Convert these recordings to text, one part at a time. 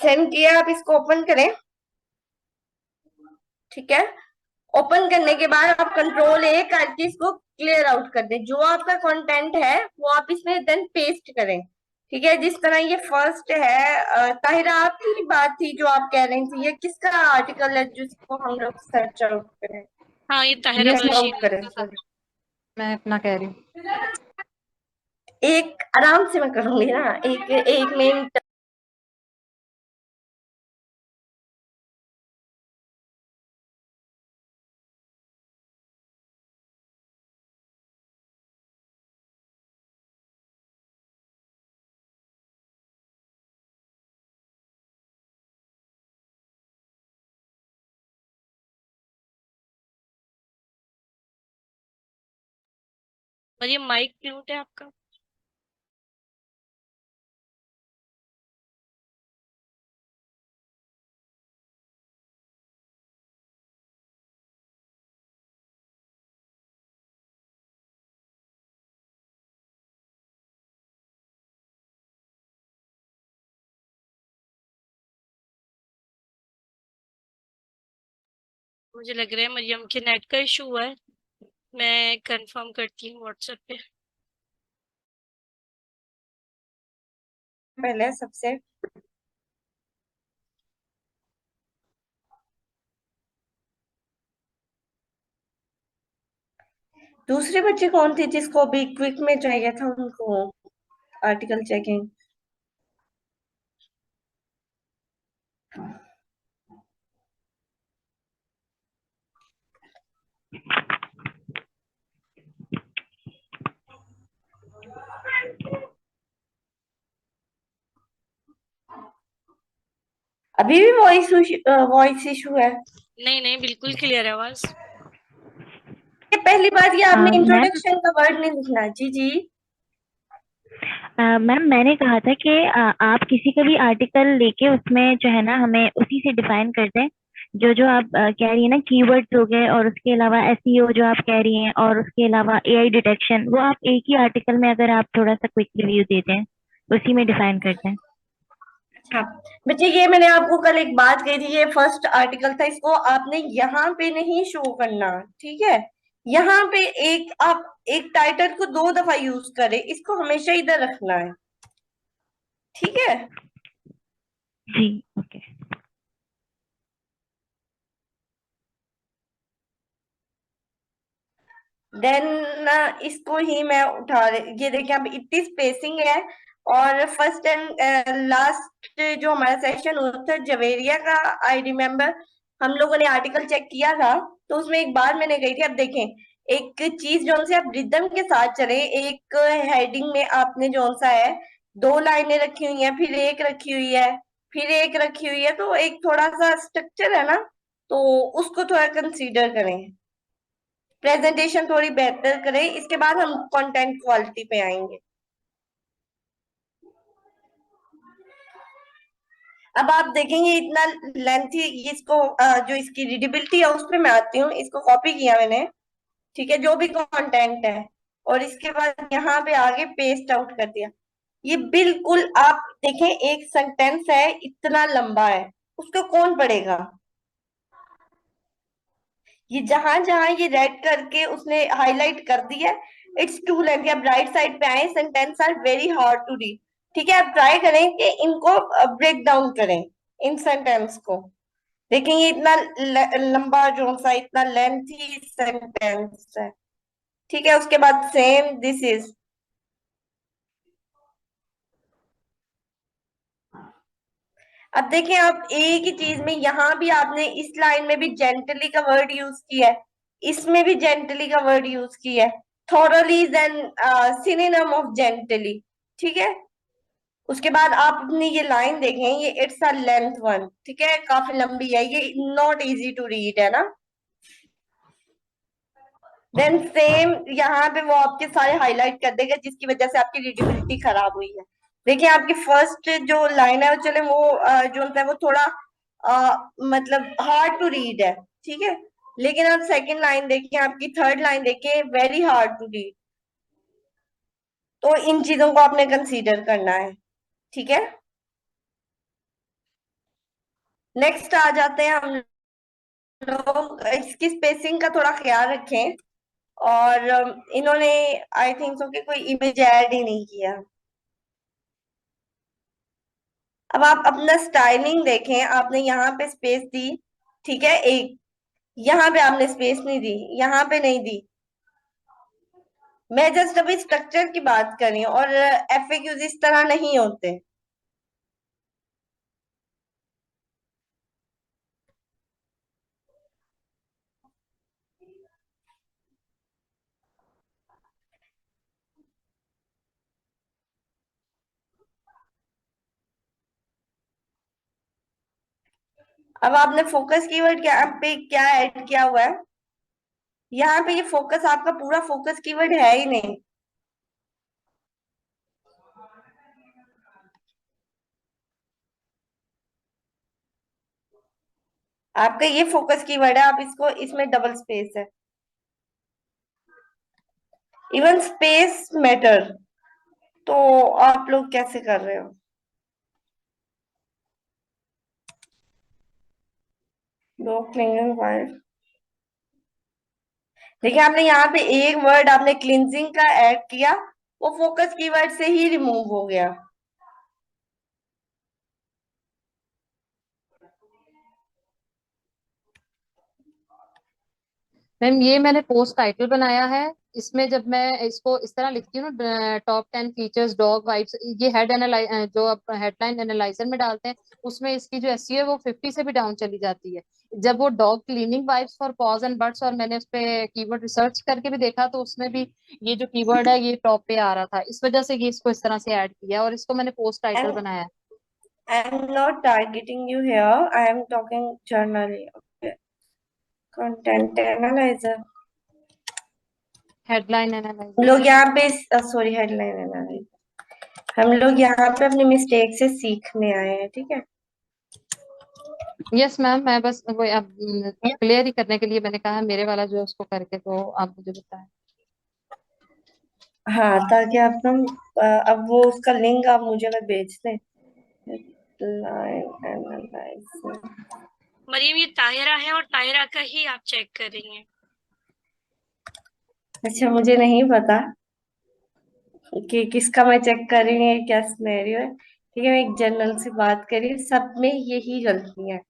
Send किया, आप इसको ओपन करें। ठीक है, ओपन करने के बाद आप कंट्रोल A करके इसको क्लियर आउट कर दें। जो आपका कंटेंट है वो आप इसमें देन पेस्ट करें। ठीक है, जिस तरह ये फर्स्ट है, ताहिरा आपकी बात थी जो आप कह रही थी, ये किसका आर्टिकल है जिसको हम लोग सर्च आउट करें, हाँ, ये ताहिरा लिस्ट आउट बशीर। करें, सॉरी। मैं अपना कह रही हूँ। एक आराम से मैं करूंगी ना, एक एक मिनट। और ये माइक म्यूट है आपका। मुझे लग रहा है मरियम के नेट का इशू हुआ है। मैं कंफर्म करती हूँ व्हाट्सएप पे। पहले सबसे दूसरे बच्चे कौन थे जिसको अभी क्विक में चाहिए था उनको आर्टिकल चेकिंग? अभी भी वॉइस इशू है? नहीं नहीं, बिल्कुल क्लियर है आवाज। ये पहली बात, ये आपने मैम, इंट्रोडक्शन का वर्ड नहीं लिखना। जी जी। मैम मैंने कहा था कि आप किसी का भी आर्टिकल लेके उसमें जो है ना हमें उसी से डिफाइन कर दें। जो जो आप कह रही है ना, कीवर्ड्स हो गए और उसके अलावा एसईओ जो आप कह रही हैं और उसके अलावा एआई डिटेक्शन, वो आप एक ही आर्टिकल में अगर आप थोड़ा सा क्विक रिव्यू दे दें, उसी में डिफाइन कर दें। अच्छा बच्चे, ये मैंने आपको कल एक बात कही थी, ये फर्स्ट आर्टिकल था, इसको आपने यहाँ पे नहीं शो करना। ठीक है, यहाँ पे एक आप एक टाइटल को 2 दफा यूज करें, इसको हमेशा इधर रखना है। ठीक है, जी, ओके। देन इसको ही मैं ये देखिए, अब इतनी स्पेसिंग है। और फर्स्ट एंड लास्ट जो हमारा सेशन हुआ था जवेरिया का, आई रिमेम्बर, हम लोगों ने आर्टिकल चेक किया था। तो उसमें एक बात मैंने कही थी, अब देखें, एक चीज जो से आप रिदम के साथ चले, एक हेडिंग में आपने जो सा है 2 लाइनें रखी हुई हैं, फिर एक रखी हुई है, फिर एक रखी हुई है, तो एक थोड़ा सा स्ट्रक्चर है ना, तो उसको थोड़ा कंसीडर करें, प्रेजेंटेशन थोड़ी बेहतर करें। इसके बाद हम कंटेंट क्वालिटी पे आएंगे। अब आप देखेंगे इतना लेंथी, इसको जो इसकी रीडेबिलिटी है उस पर मैं आती हूँ। इसको कॉपी किया मैंने, ठीक है, जो भी कंटेंट है, और इसके बाद यहाँ पे आगे पेस्ट आउट कर दिया। ये बिल्कुल आप देखें, एक सेंटेंस है इतना लंबा है, उसको कौन पढ़ेगा? ये जहां जहां ये रेड करके उसने हाईलाइट कर दिया, इट्स टू लेंथ। आप राइट साइड पे आए, sentence are very hard to read. ठीक है, आप ट्राई करें कि इनको ब्रेक डाउन करें, इन सेंटेंस को। देखेंगे इतना लंबा जो सा, इतना लेंथी सेंटेंस है। ठीक है, उसके बाद सेम दिस इज। अब देखें, आप एक ही चीज में यहाँ भी आपने इस लाइन में भी जेंटली का वर्ड यूज किया है, इसमें भी जेंटली का वर्ड यूज किया है। Thoroughly is an synonym of gently. ठीक है, उसके बाद आप अपनी ये लाइन देखें, ये इट्स अ लेंथ वन, ठीक है, काफी लंबी है, ये नॉट इजी टू रीड है ना। देन सेम यहाँ पे वो आपके सारे हाईलाइट कर देगा, जिसकी वजह से आपकी रीडेबिलिटी खराब हुई है। देखिए, आपकी फर्स्ट जो लाइन है वो चले वो जो होता है वो थोड़ा मतलब हार्ड टू रीड है। ठीक है, लेकिन आप सेकंड लाइन देखिए, आपकी थर्ड लाइन देखिए, वेरी हार्ड टू रीड। तो इन चीजों को आपने कंसीडर करना है। ठीक है, नेक्स्ट आ जाते हैं हम लोग, इसकी स्पेसिंग का थोड़ा ख्याल रखें। और इन्होंने आई थिंक सो कि कोई इमेज ऐड ही नहीं किया। अब आप अपना स्टाइलिंग देखें, आपने यहाँ पे स्पेस दी, ठीक है, एक यहाँ पे आपने स्पेस नहीं दी, यहाँ पे नहीं दी। मैं जस्ट अभी स्ट्रक्चर की बात कर रही हूँ, और एफएक्यूज इस तरह नहीं होते। अब आपने फोकस कीवर्ड क्या पे क्या ऐड किया हुआ है? यहाँ पे ये फोकस आपका पूरा फोकस कीवर्ड है ही नहीं। आपका ये फोकस कीवर्ड है, आप इसको, इसमें डबल स्पेस है। इवन स्पेस मैटर, तो आप लोग कैसे कर रहे हो? दो क्लिंगिंग वायर, देखिए आपने यहाँ पे एक वर्ड आपने क्लिनजिंग का ऐड किया, वो फोकस कीवर्ड से ही रिमूव हो गया। मैम ये मैंने पोस्ट टाइटल बनाया है। इसमें जब मैं इसको इस तरह लिखती हूँ ना, टॉप 10 फीचर्स डॉग वाइब्स, ये जो आप हेडलाइन एनालाइजर में डालते हैं, उसमें इसकी जो एसईओ है वो 50 से भी डाउन चली जाती है। जब वो dog cleaning vibes for pause and birds, और मैंने उस पे कीवर्ड रिसर्च करके भी देखा, तो उसमें भी ये जो कीवर्ड है ये टॉप पे आ रहा था। इस वजह से ये इसको इस तरह से ऐड किया, और इसको मैंने पोस्ट टाइटल एंड बनाया है। I am not targeting you here, I am talking generally. Okay, content analyser, headline हम एनालाइजर। लोग यहाँ पे, सॉरी, हेडलाइन एनालाइजर, हम लोग यहाँ पे अपनी मिस्टेक से सीखने आए हैं, ठीक है। यस मैम, मैं बस वो अब क्लियर ही करने के लिए मैंने कहा मेरे वाला जो है उसको करके तो आप मुझे बताएं। हाँ, ताकि आप हम अब वो उसका लिंक आप मुझे अगर भेज दें। हेडलाइन एनालाइजर, मरियम ये ताहिरा है और ताहिरा का ही आप चेक कर रही हैं। अच्छा, मुझे नहीं पता कि किसका मैं चेक कर रही हूँ, क्या सिनेरियो है। ठीक है, मैं एक जनरल से बात कर रही हूँ, सब में यही गलती है।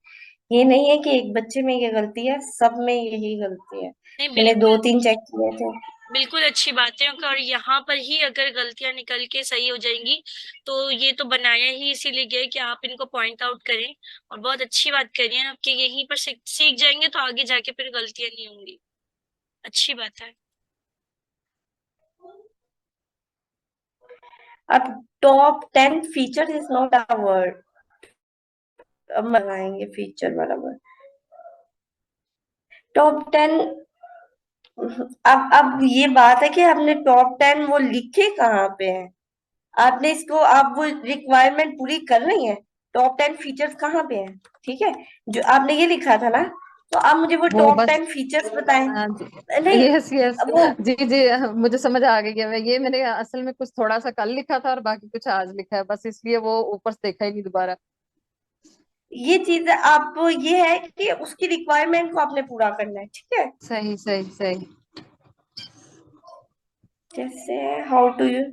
ये नहीं है कि एक बच्चे में ये गलती है, सब में यही गलती है। नहीं, मैंने बिल्कुल 2-3 चेक किए थे। बिल्कुल अच्छी बात है, और यहाँ पर ही अगर गलतियां निकल के सही हो जाएंगी तो ये तो बनाया ही इसीलिए गया है कि आप इनको पॉइंट आउट करें। और बहुत अच्छी बात करी है आपकी, यहीं पर सीख जाएंगे तो आगे जाके फिर गलतियां नहीं होंगी। अच्छी बात है। अब top 10 feature is not a word, अब मंगाएंगे फीचर वाला वर्ड। टॉप 10, अब ये बात है कि हमने टॉप 10 वो लिखे कहाँ पे हैं? आपने इसको, आप वो रिक्वायरमेंट पूरी कर रही हैं? टॉप 10 फीचर्स कहाँ पे हैं? ठीक है, जो आपने ये लिखा था ना, तो आप मुझे वो वो टॉप बस 10 फीचर्स बताएं। हाँ जी, नहीं, यस यस, वो जी जी, मुझे समझ आ गई है। मैं ये मैंने असल में कुछ थोड़ा सा कल लिखा था और बाकी कुछ आज लिखा है, बस इसलिए वो ऊपर से देखा ही नहीं दोबारा। ये चीज आप, ये है कि उसकी रिक्वायरमेंट को आपने पूरा करना है, ठीक है। सही सही सही। जैसे how to you,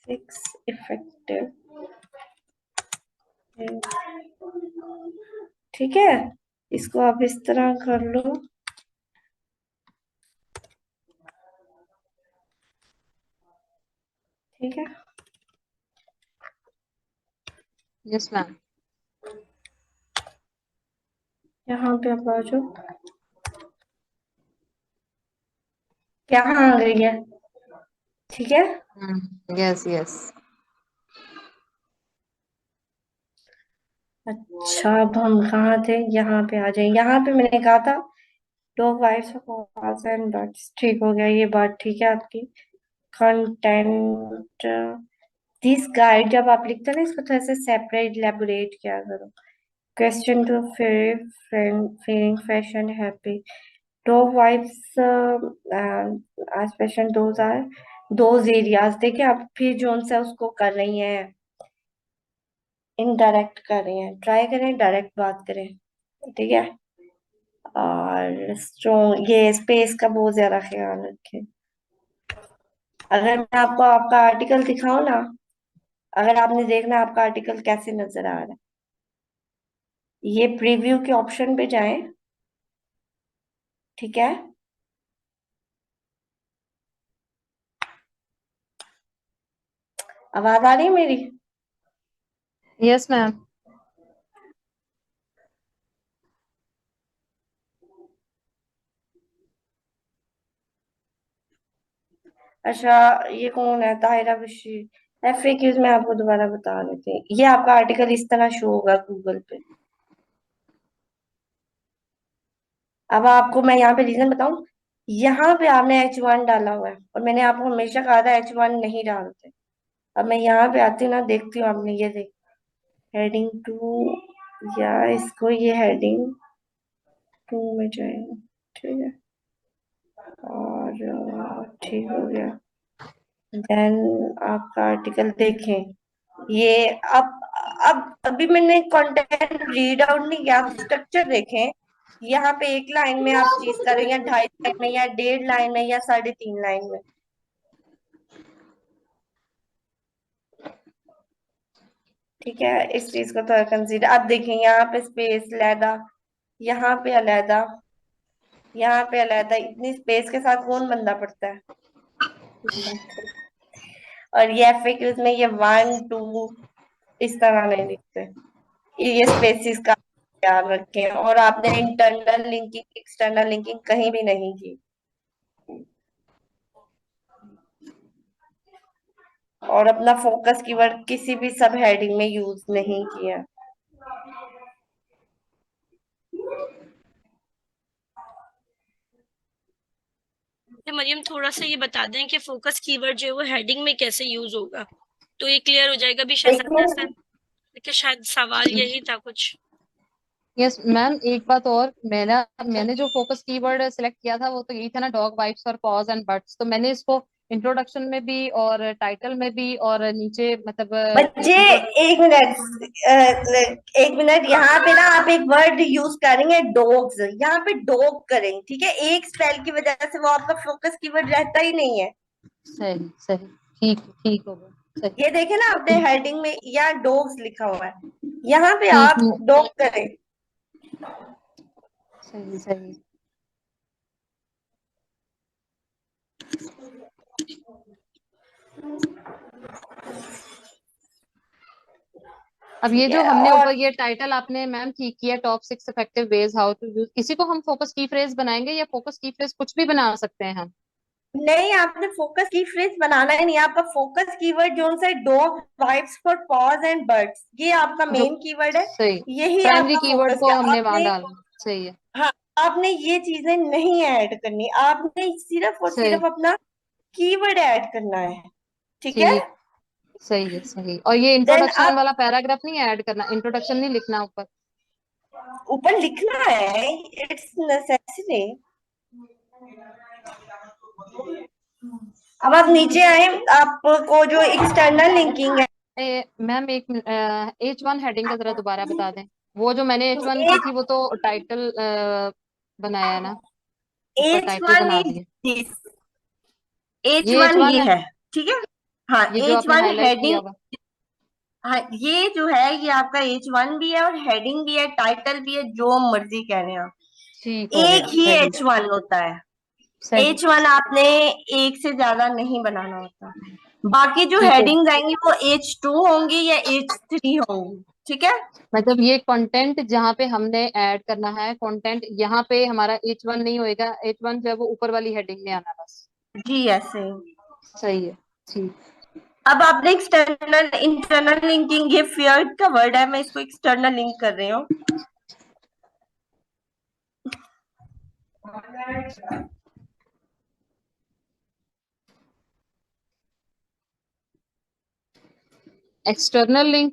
six effective, ठीक है, इसको आप इस तरह कर लो। ठीक है, यस मैम। यहाँ पे आप आ जाओ, यहाँ आ गई है, ठीक है। Yes yes. अच्छा, अब हम कहाँ थे? यहाँ पे आ जाए, यहाँ पे मैंने कहा था दो वाइफ्स एंड डॉट्स, ठीक हो गया, ये बात ठीक है आपकी। कंटेंट, दिस गाइड, जब आप लिखते हैं ना, इसको थोड़ा सा सेपरेट इलेबोरेट क्या करो। Question to feeling fashion happy, dog wipes as patient those are those areas। देखिए आप फिर जो सा उसको कर रही हैं, इनडायरेक्ट कर रही हैं, ट्राई करें डायरेक्ट बात करें, ठीक है। और स्ट्रॉन्ग ये स्पेस का बहुत ज्यादा ख्याल रखें। अगर मैं आपको आपका आर्टिकल दिखाऊं ना, अगर आपने देखना आपका आर्टिकल कैसे नजर आ रहा है, ये प्रीव्यू के ऑप्शन पे जाएं, ठीक है। आवाज आ रही है मेरी? Yes ma'am. अच्छा, ये कौन है? ताहिरा बशीर। एफएक्यूज में आपको दोबारा बता देते हैं, ये आपका आर्टिकल इस तरह शो होगा गूगल पे। अब आपको मैं यहाँ पे रीजन बताऊं, यहाँ पे आपने H1 डाला हुआ है और मैंने आपको हमेशा कहा था H1 नहीं डालते। अब मैं यहाँ पे आती हूँ ना, देखती हूँ आपने ये देख हेडिंग 2, या इसको ये हेडिंग 2 में जाएगा, ठीक है। और ठीक हो गया। देन आपका आर्टिकल देखें, ये अब अभी मैंने कंटेंट रीड आउट नहीं किया, आप स्ट्रक्चर देखें। यहाँ पे एक लाइन में आप चीज कर रही हैं, 2.5 लाइन में या 1.5 लाइन में या 3.5 लाइन में, ठीक है। इस चीज को थोड़ा कंसीडर। अब देखें यहाँ पे स्पेस अलहदा, यहाँ पे अलहदा, यहाँ पे अलहदा, इतनी स्पेस के साथ कौन बंदा पढ़ता है? और ये एफएक्यूज में ये 1 2 इस तरह नहीं लिखते, ये स्पेसिस का ख्याल रखें। और आपने इंटरनल लिंकिंग एक्सटर्नल लिंकिंग कहीं भी नहीं की, और अपना फोकस कीवर्ड किसी भी सब हेडिंग में यूज नहीं किया। तो मरियम थोड़ा सा ये बता दें कि फोकस कीवर्ड जो है वो हेडिंग में कैसे यूज होगा, तो ये क्लियर हो जाएगा भी शहजादा देखिए, सर। देखिए शायद सवाल यही था कुछ। यस मैम, एक बात और, मैंने जो फोकस कीवर्ड सिलेक्ट किया था वो तो यही था ना, डॉग वाइप्स और पॉज एंड बट्स। तो मैंने इसको इंट्रोडक्शन में भी और टाइटल में भी और नीचे मतलब बच्चे एक मिनट, एक मिनट, यहाँ पे ना आप एक वर्ड यूज करेंगे डॉग्स, यहाँ पे डॉग करें, ठीक है। एक स्पेल की वजह से वो आपका फोकस कीवर्ड रहता ही नहीं है। सही सही, ठीक ठीक होगा, सही ये देखे ना आपने हेडिंग में या डॉग्स लिखा हुआ है, यहाँ पे ठीक आप डॉग करें। सही सही। अब ये ठीक जो है। हमने और ऊपर ये टाइटल आपने मैम ठीक किया, top 6 effective ways how to use, इसी को हम फोकस की फ्रेज बनाएंगे या फोकस की फ्रेज कुछ भी बना सकते हैं हम? नहीं, आपने फोकस की फ्रेज बनाना ही नहीं, आपका फोकस कीवर्ड जो सा dog wipes for pause and birds, ये आपका जो मेन कीवर्ड है। सही यही प्राइमरी आपका कीवर्ड फोकस को है हमने वहां आपने। डालना, सही है। हाँ, आपने ये चीजें नहीं ऐड करनी, आपने सिर्फ और सही, सिर्फ अपना कीवर्ड ऐड करना है, ठीक है। ठीक, सही है सही। और ये देन इंट्रोडक्शन आप वाला पैराग्राफ नहीं ऐड करना, इंट्रोडक्शन नहीं लिखना ऊपर? ऊपर लिखना है, इट्स नेसेसरी। अब आप नीचे आए, आपको जो एक्सटर्नल लिंकिंग है, मैम एक H1 हेडिंग का जरा दोबारा बता दें। वो जो मैंने H1 की एच थी वो तो टाइटल बनाया ना, ऊपर एच टाइटल वन बना इज दिए। दिस, एच ये वन H1 ये है, है, ठीक है। हाँ, ये जो एच आपने वन हाईलाइट किया हेडिंग। हुआ। हाँ, ये जो है ये आपका H1 भी है और हेडिंग भी है, टाइटल भी है, जो मर्जी कह रहे हैं आप। ठीक हो एक गया, ही सही H1 होता है, सही। H1 आपने एक से ज्यादा नहीं बनाना होता। बाकी जो ठीक है, हेडिंग आएंगी वो H2 होंगी या H3 होंगी, ठीक है। मतलब ये कंटेंट जहाँ पे हमने ऐड करना है कंटेंट, यहाँ पे हमारा H1 नहीं होएगा, H1 जो है वो ऊपर वाली हेडिंग में आना बस। जी ऐसे। सही है, ठीक। अब आपने एक्सटर्नल इंटरनल लिंकिंग, ये फियर्ड का वर्ड है, मैं इसको एक्सटर्नल लिंक कर रही हूँ। एक्सटर्नल लिंक,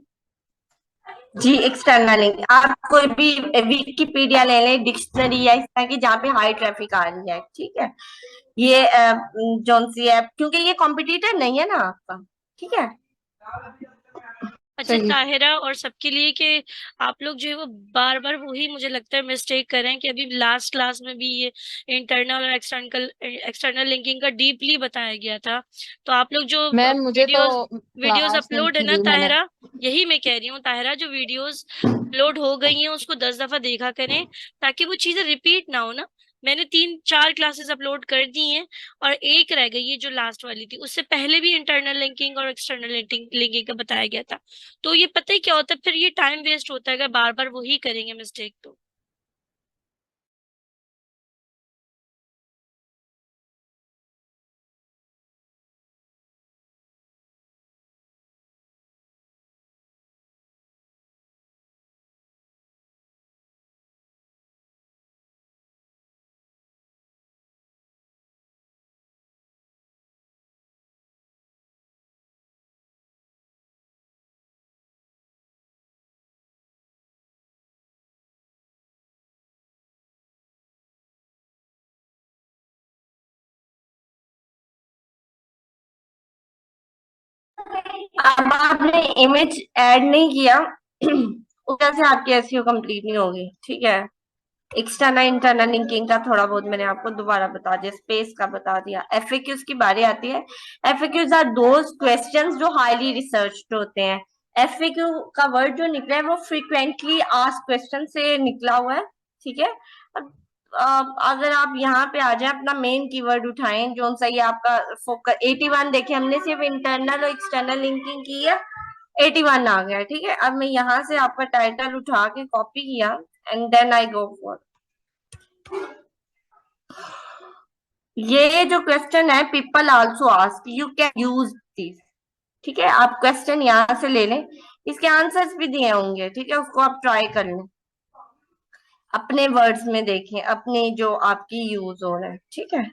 जी, एक्सटर्नल लिंक आप कोई भी विकिपीडिया ले लें, डिक्शनरी या इस तरह की जहाँ पे हाई ट्रैफिक आ रही है, ठीक है। ये जोन सी ऐप, क्योंकि ये कॉम्पिटिटर नहीं है ना आपका, ठीक है। अच्छा सही। ताहिरा और सबके लिए कि आप लोग जो है वो बार बार वही मुझे लगता है मिस्टेक कर रहे हैं कि अभी लास्ट क्लास में भी ये इंटरनल और एक्सटर्नल लिंकिंग का डीपली बताया गया था। तो आप लोग जो मैम मुझे तो वीडियोस क्लास नहीं अपलोड है की ना हुई मैंने। ताहिरा, यही मैं कह रही हूँ ताहिरा, जो वीडियोस अपलोड हो गई हैं उसको 10 दफा देखा करें ताकि वो चीजें रिपीट ना हो ना। मैंने 3-4 क्लासेस अपलोड कर दी हैं और एक रह गई है जो लास्ट वाली थी, उससे पहले भी इंटरनल लिंकिंग और एक्सटर्नल लिंकिंग का बताया गया था। तो ये पता है क्या होता है, फिर ये टाइम वेस्ट होता है अगर बार बार वही करेंगे मिस्टेक तो। अब आपने इमेज ऐड नहीं किया उधर से आपकी एसईओ कंप्लीट नहीं होगी, ठीक है। एक्सटर्नल इंटरनल लिंकिंग का थोड़ा बहुत मैंने आपको दोबारा बता दिया, स्पेस का बता दिया। एफएक्यूज की बारी आती है। एफएक्यूज आर दोज क्वेश्चंस जो हाईली रिसर्च्ड होते हैं। एफएक्यू का वर्ड जो निकला है वो फ्रीक्वेंटली आस्क्ड क्वेश्चन से निकला हुआ है, ठीक है। अब अगर आप यहाँ पे आ जाए, अपना मेन कीवर्ड उठाएं, जो सा ये आपका फोकस 81 देखे हमने, सिर्फ इंटरनल और एक्सटर्नल लिंकिंग की है, 81 आ गया, ठीक है। अब मैं यहाँ से आपका टाइटल उठा के कॉपी किया and then I go for ये जो क्वेश्चन है, people also ask, you can use this, ठीक है। आप क्वेश्चन यहाँ से ले लें, इसके आंसर्स भी दिए होंगे, ठीक है, उसको आप ट्राई कर लें, अपने वर्ड्स में देखें, अपने जो आपकी यूज हो रहे हैं, ठीक है।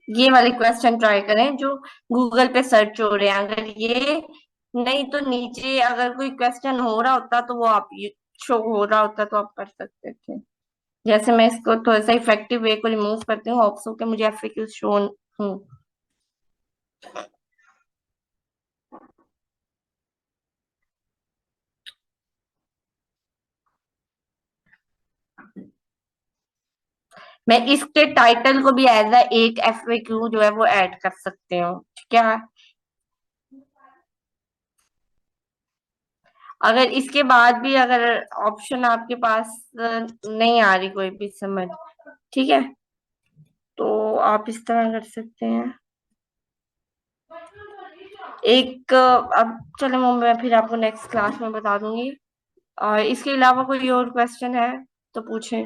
ये वाले क्वेश्चन ट्राई करें जो गूगल पे सर्च हो रहे हैं। अगर ये नहीं तो नीचे अगर कोई क्वेश्चन हो रहा होता तो वो आप शो हो रहा होता तो आप कर सकते थे। जैसे मैं इसको थोड़ा सा इफेक्टिव वे को रिमूव करती हूँ, होप्स हो कि मुझे एफएक्यू शो हूँ। मैं इसके टाइटल को भी एज अ एक एफएक्यू जो है वो ऐड कर सकते हो, ठीक है। अगर इसके बाद भी अगर ऑप्शन आपके पास नहीं आ रही कोई भी समझ, ठीक है, तो आप इस तरह कर सकते हैं। एक अब चलो मैं फिर आपको नेक्स्ट क्लास में बता दूंगी। और इसके अलावा कोई और क्वेश्चन है तो पूछें।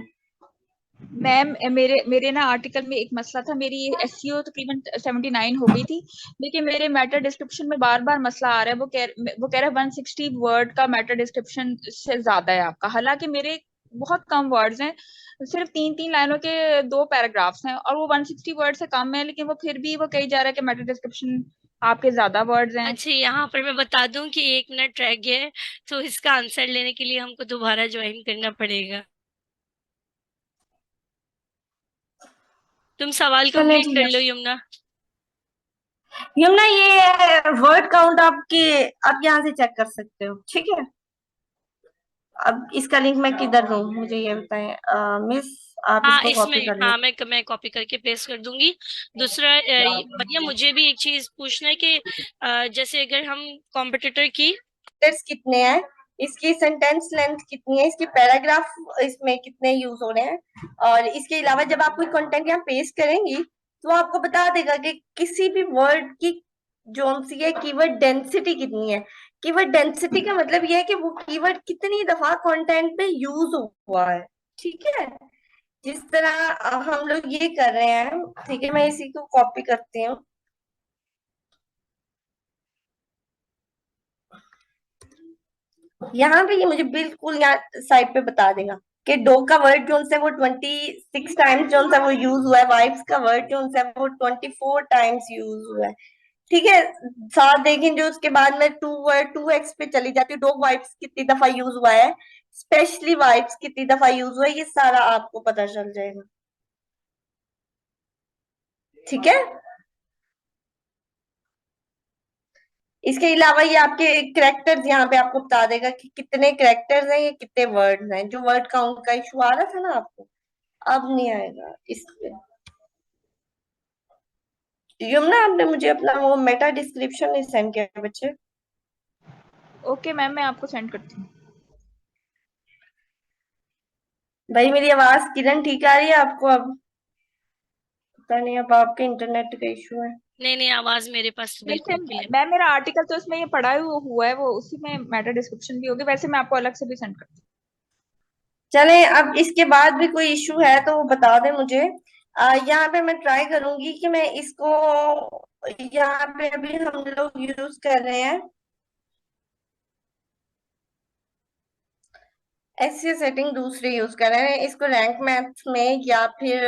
मैम मेरे मेरे ना आर्टिकल में एक मसला था, मेरी एसईओ तकरीबन 79 हो गई थी, लेकिन मेरे मैटर डिस्क्रिप्शन में बार बार मसला आ रहा है। वो कह रहा है 160 वर्ड का मैटर डिस्क्रिप्शन से ज्यादा है आपका, हालांकि मेरे बहुत कम वर्ड्स हैं, सिर्फ 3-3 लाइनों के 2 पैराग्राफ्स हैं, और वो 160 वर्ड से कम है, लेकिन वो फिर भी वो कही जा रहा है कि मैटर डिस्क्रिप्शन आपके ज्यादा वर्ड्स हैं। अच्छा यहाँ पर मैं बता दूं कि 1 मिनट रह गया है, तो इसका आंसर लेने के लिए हमको दोबारा ज्वाइन करना पड़ेगा। तुम सवाल चलिए कंप्लीट ठीक कर है लो यमुना। यमुना, ये वर्ड काउंट आपके आप यहाँ से चेक कर सकते हो, ठीक है। अब इसका लिंक मैं किधर दूं मुझे ये बताएं, मिस, आप हाँ इसको इसमें, कॉपी कर लें। हाँ मैं कॉपी करके पेस्ट कर दूंगी। दूसरा भैया मुझे भी एक चीज पूछना है कि जैसे अगर हम कॉम्पिटिटर की लेटर्स कितने हैं, इसकी सेंटेंस लेंथ कितनी है, इसके पैराग्राफ इसमें कितने यूज हो रहे हैं, और इसके अलावा जब आप कोई कंटेंट यहाँ पेस्ट करेंगी तो वो आपको बता देगा कि किसी भी वर्ड की जो सी है कीवर्ड डेंसिटी कितनी है। कीवर्ड डेंसिटी का मतलब ये है कि वो कीवर्ड कितनी दफा कंटेंट पे यूज हुआ है, ठीक है। जिस तरह हम लोग ये कर रहे हैं, ठीक है, मैं इसी को कॉपी करती हूँ। यहाँ पे ये मुझे बिल्कुल यहाँ साइड पे बता देगा कि डॉग का वर्ड जो है वो 26 टाइम्स जो है वो यूज हुआ है, वाइफ्स का वर्ड जो है वो 24 टाइम्स यूज हुआ है, ठीक है, साथ देखें जो उसके बाद में 2x पे चली जाती है। डॉग वाइप्स कितनी दफा यूज हुआ है, स्पेशली वाइप्स कितनी दफा यूज हुआ है, ये सारा आपको पता चल जाएगा। ठीक है, इसके अलावा ये आपके करेक्टर्स यहाँ पे आपको बता देगा कि कितने करेक्टर्स हैं, ये कितने वर्ड्स हैं। जो वर्ड काउंट का इशू आ रहा था ना आपको, अब नहीं आएगा इस पे। यमुना, आपने मुझे अपना वो मेटा डिस्क्रिप्शन नहीं सेंड किया बच्चे। ओके मैम, मैं आपको सेंड करती हूँ। भाई मेरी आवाज किरण ठीक आ रही है आपको? अब पता नहीं, अब आपके इंटरनेट का इशू है। नहीं नहीं, आवाज मेरे पास बिल्कुल क्लियर। मैम मेरा आर्टिकल तो इसमें ये पढ़ा हुआ है, वो उसी में मैटर डिस्क्रिप्शन भी होगी। वैसे मैं आपको अलग से भी सेंड करती हूँ। चले, अब इसके बाद भी कोई इशू है तो वो बता दें मुझे। यहाँ पे मैं ट्राई करूंगी कि मैं इसको, यहाँ पे अभी हम लोग यूज कर रहे हैं एससीओ सेटिंग दूसरी यूज कर रहे हैं, इसको रैंक मैथ्स में या फिर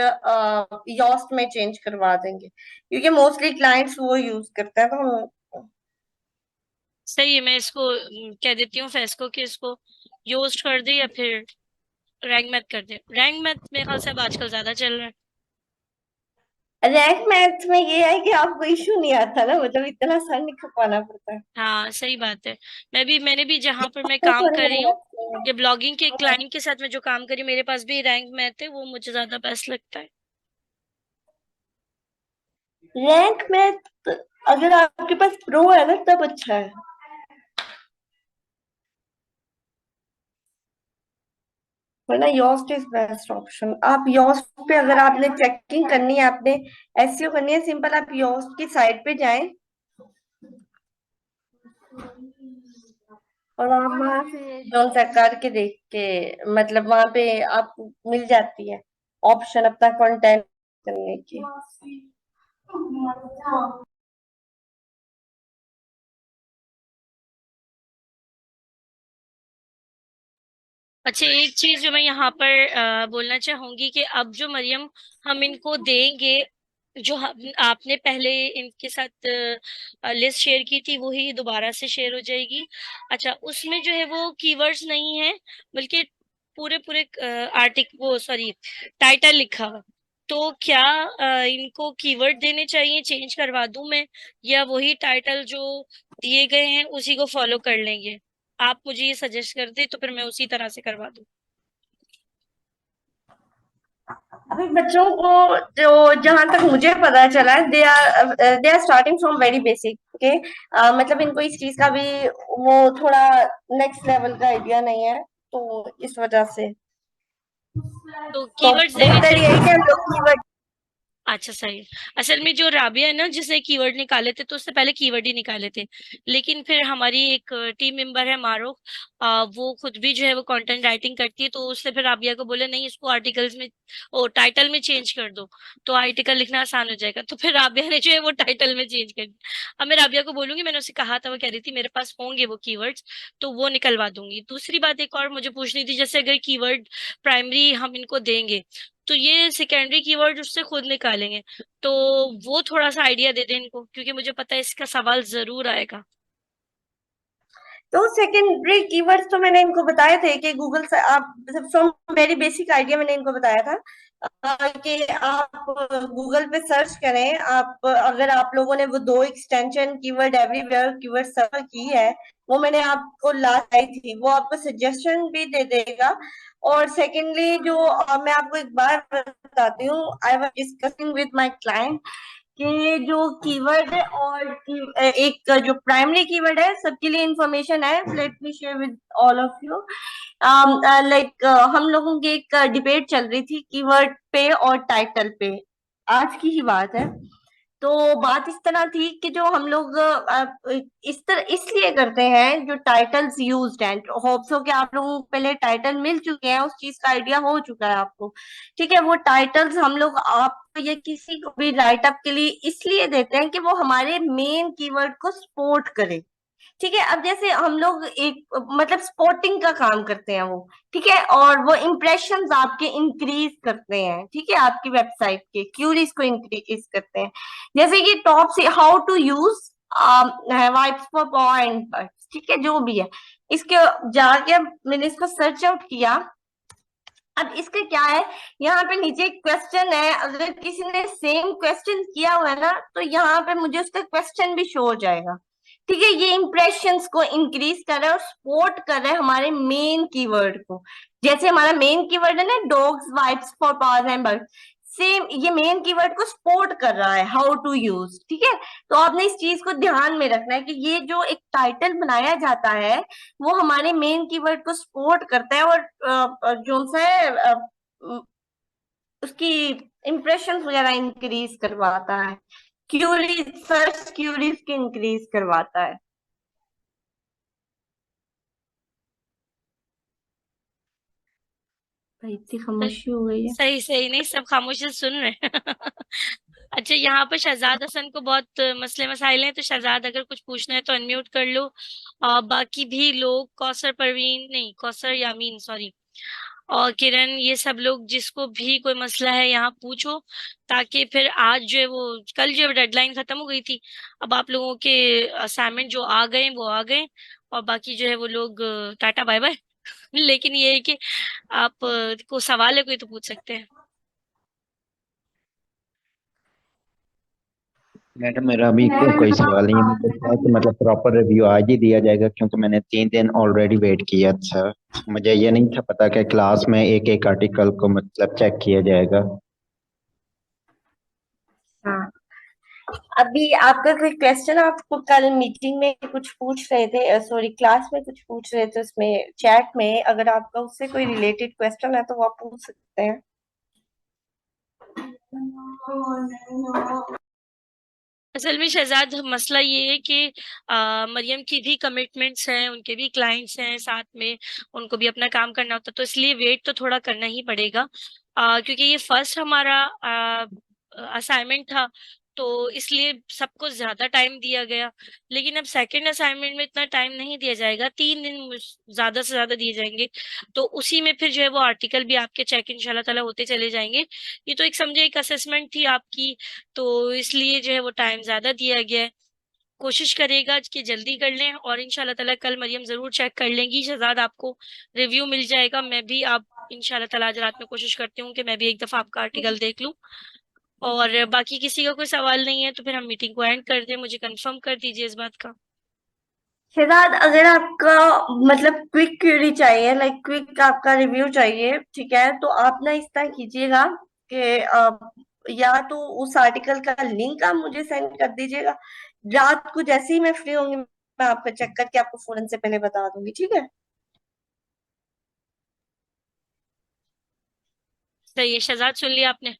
योस्ट में चेंज करवा देंगे, क्योंकि मोस्टली क्लाइंट्स वो यूज करते हैं। तो हम सही है, मैं इसको कह देती हूँ फेस्को कि इसको यूज कर दे या फिर रैंक मैथ कर दे। रैंक मैथ मेरे ख्याल से अब आजकल ज्यादा चल रहा है। रैंक मैथ्स में ये है कि आपको इशू नहीं आता ना, मतलब इतना सर नहीं खपाना पड़ता है। हाँ सही बात है। मैंने भी जहाँ पर मैं तो काम कर रही हूँ, थोड़ा या ब्लॉगिंग के क्लाइंट के साथ में जो काम करी, मेरे पास भी रैंक मैथ है, वो मुझे ज्यादा बेस्ट लगता है। रैंक मैथ अगर आपके पास प्रो है ना तब अच्छा है, वरना योस्ट इज बेस्ट ऑप्शन। आप योस्ट पे अगर आपने चेकिंग करनी है, आपने एसईओ करनी है, सिंपल आप योस्ट की साइट पे जाएं और आप वहां से जो सा करके देख के, मतलब वहां पे आप मिल जाती है ऑप्शन अपना कंटेंट करने की। अच्छा, एक चीज जो मैं यहाँ पर बोलना चाहूंगी कि अब जो मरियम हम इनको देंगे, जो आपने पहले इनके साथ लिस्ट शेयर की थी, वही दोबारा से शेयर हो जाएगी। अच्छा, उसमें जो है वो कीवर्ड्स नहीं है, बल्कि पूरे पूरे वो सॉरी टाइटल लिखा हुआ। तो क्या इनको कीवर्ड देने चाहिए, चेंज करवा दूं मैं, या वही टाइटल जो दिए गए हैं उसी को फॉलो कर लेंगे? आप मुझे ये सजेस्ट कर दे तो फिर मैं उसी तरह से करवा दूं। अभी बच्चों को जो, जहां तक मुझे पता चला है, they are starting from very basic. Okay, मतलब इनको इस चीज का भी वो थोड़ा नेक्स्ट लेवल का आइडिया नहीं है, तो इस वजह से तो तो कीवर्ड्स देने बेहतर चाहिए। यही कि हम लोग कीवर्ड। अच्छा सही है। असल में जो राबिया है ना, जिसने कीवर्ड निकाले थे, तो उससे पहले कीवर्ड ही निकाले थे। लेकिन फिर हमारी एक टीम मेंबर है मारूफ, वो खुद भी जो है वो कंटेंट राइटिंग करती है, तो उसने फिर राबिया को बोला नहीं, इसको आर्टिकल्स में टाइटल में चेंज कर दो, तो आर्टिकल लिखना आसान हो जाएगा। तो फिर राबिया ने जो है वो टाइटल में चेंज कर दिया। अब मैं राबिया को बोलूंगी, मैंने उसे कहा था, वो कह रही थी मेरे पास होंगे वो कीवर्ड्स, तो वो निकलवा दूंगी। दूसरी बात एक और मुझे पूछनी थी, जैसे अगर कीवर्ड प्राइमरी हम इनको देंगे, तो ये सेकेंडरी कीवर्ड उससे खुद निकालेंगे, तो वो थोड़ा सा आइडिया दे दें इनको, क्योंकि मुझे पता है इसका सवाल जरूर आएगा। तो सेकेंडरी कीवर्ड्स तो मैंने इनको बताए थे कि गूगल से आप, फ्रॉम वेरी बेसिक आइडिया मैंने इनको बताया था कि आप गूगल पे सर्च करें। आप अगर आप लोगों ने वो 2 extension keyword everywhere, keyword search की है, वो मैंने आपको लास्ट आई थी, वो आपको सजेशन भी दे देगा। और सेकेंडली जो मैं आपको एक बार बताती हूँ, I was discussing with my client कि जो कीवर्ड है और एक जो प्राइमरी कीवर्ड है, सबके लिए इंफॉर्मेशन है। Let me share with all of you. Like हम लोगों की एक डिबेट चल रही थी कीवर्ड पे और टाइटल पे, आज की ही बात है। तो बात इस तरह थी कि जो हम लोग इस तरह इसलिए करते हैं, जो टाइटल्स यूज्ड हैं, होप सो कि आप लोगों को पहले टाइटल मिल चुके हैं, उस चीज का आइडिया हो चुका है आपको। ठीक है, वो टाइटल्स हम लोग आपको या किसी को भी राइटअप के लिए इसलिए देते हैं कि वो हमारे मेन कीवर्ड को सपोर्ट करे। ठीक है, अब जैसे हम लोग एक मतलब स्पॉटिंग का काम करते हैं वो, ठीक है, और वो इम्प्रेशंस आपके इंक्रीज करते हैं, ठीक है, आपकी वेबसाइट के क्यूरीज को इंक्रीज करते हैं। जैसे कि टॉप से how to use vibes for point, ठीक है, जो भी है। इसके जाके मैंने इसको सर्च आउट किया। अब इसका क्या है, यहाँ पे नीचे क्वेश्चन है, अगर किसी ने सेम क्वेश्चन किया हुआ है ना, तो यहाँ पे मुझे उसका क्वेश्चन भी शो हो जाएगा। ठीक है, ये इंप्रेशंस को इंक्रीज कर रहा है और सपोर्ट कर रहा है हमारे मेन कीवर्ड को। जैसे हमारा मेन कीवर्ड है ना, dogs wipes for powers and birds, same ये मेन कीवर्ड को सपोर्ट कर रहा है, हाउ टू यूज। ठीक है, तो आपने इस चीज को ध्यान में रखना है कि ये जो एक टाइटल बनाया जाता है वो हमारे मेन कीवर्ड को सपोर्ट करता है और जो सा है उसकी इंप्रेशन वगैरह इंक्रीज करवाता है, क्यूरीज, सर्च क्यूरीज के इंक्रीज करवाता है। भाई इतनी खामोशी हो गई है। सही सही, नहीं सब खामोशी से सुन रहे हैं। अच्छा, यहाँ पर शहजाद हसन को बहुत मसले मसाइल हैं, तो शहजाद अगर कुछ पूछना है तो अनम्यूट कर लो। बाकी भी लोग, कौसर परवीन नहीं, कौसर यामीन सॉरी, और किरण, ये सब लोग जिसको भी कोई मसला है यहाँ पूछो, ताकि फिर आज जो है वो, कल जो डेडलाइन खत्म हो गई थी, अब आप लोगों के असाइनमेंट जो आ गए वो आ गए, और बाकी जो है वो लोग टाटा बाय बाय। लेकिन ये है कि आप को सवाल है कोई तो पूछ सकते हैं। मैडम मेरा अभी कोई सवाल नहीं है, मुझे था कि मतलब प्रॉपर रिव्यू आज ही दिया जाएगा, क्योंकि मैंने 3 दिन ऑलरेडी वेट किया था। मुझे ये नहीं था पता कि क्लास में एक एक आर्टिकल को मतलब चेक किया जाएगा। हाँ, अभी आपका कोई क्वेश्चन, आपको कल मीटिंग में कुछ पूछ रहे थे, सॉरी क्लास में कुछ पूछ रहे थे, उसमें चैट में, अगर आपका उससे कोई रिलेटेड क्वेश्चन है तो वो आप पूछ सकते हैं। असल में शहजाद मसला ये है कि मरियम की भी कमिटमेंट्स हैं, उनके भी क्लाइंट्स हैं साथ में, उनको भी अपना काम करना होता है, तो इसलिए वेट तो थोड़ा करना ही पड़ेगा। क्योंकि ये फर्स्ट हमारा असाइनमेंट था, तो इसलिए सबको ज्यादा टाइम दिया गया। लेकिन अब सेकंड असाइनमेंट में इतना टाइम नहीं दिया जाएगा, 3 दिन ज्यादा से ज्यादा दिए जाएंगे, तो उसी में फिर जो है वो आर्टिकल भी आपके चेक इंशाल्लाह ताला होते चले जाएंगे। ये तो एक समझे एक असेसमेंट थी आपकी, तो इसलिए जो है वो टाइम ज्यादा दिया गया है। कोशिश करेगा कि जल्दी कर लें, और इंशाल्लाह ताला कल मरियम जरूर चेक कर लेंगी। शहजाद आपको रिव्यू मिल जाएगा, मैं भी आप इंशाल्लाह ताला आज रात में कोशिश करती हूँ कि मैं भी एक दफा आपका आर्टिकल देख लूँ। और बाकी किसी का कोई सवाल नहीं है तो फिर हम मीटिंग को एंड कर दें, मुझे कंफर्म कर दीजिए इस बात का। शहजाद, अगर आपका मतलब क्विक क्यूरी चाहिए, लाइक क्विक आपका रिव्यू चाहिए, ठीक है, तो आप ना इस तरह कीजिएगा कि या तो उस आर्टिकल का लिंक आप मुझे सेंड कर दीजिएगा, रात को जैसे ही मैं फ्री होंगी मैं आपका चेक करके आपको फौरन से पहले बता दूंगी, ठीक है। सही है शहजाद, सुन लिया आपने।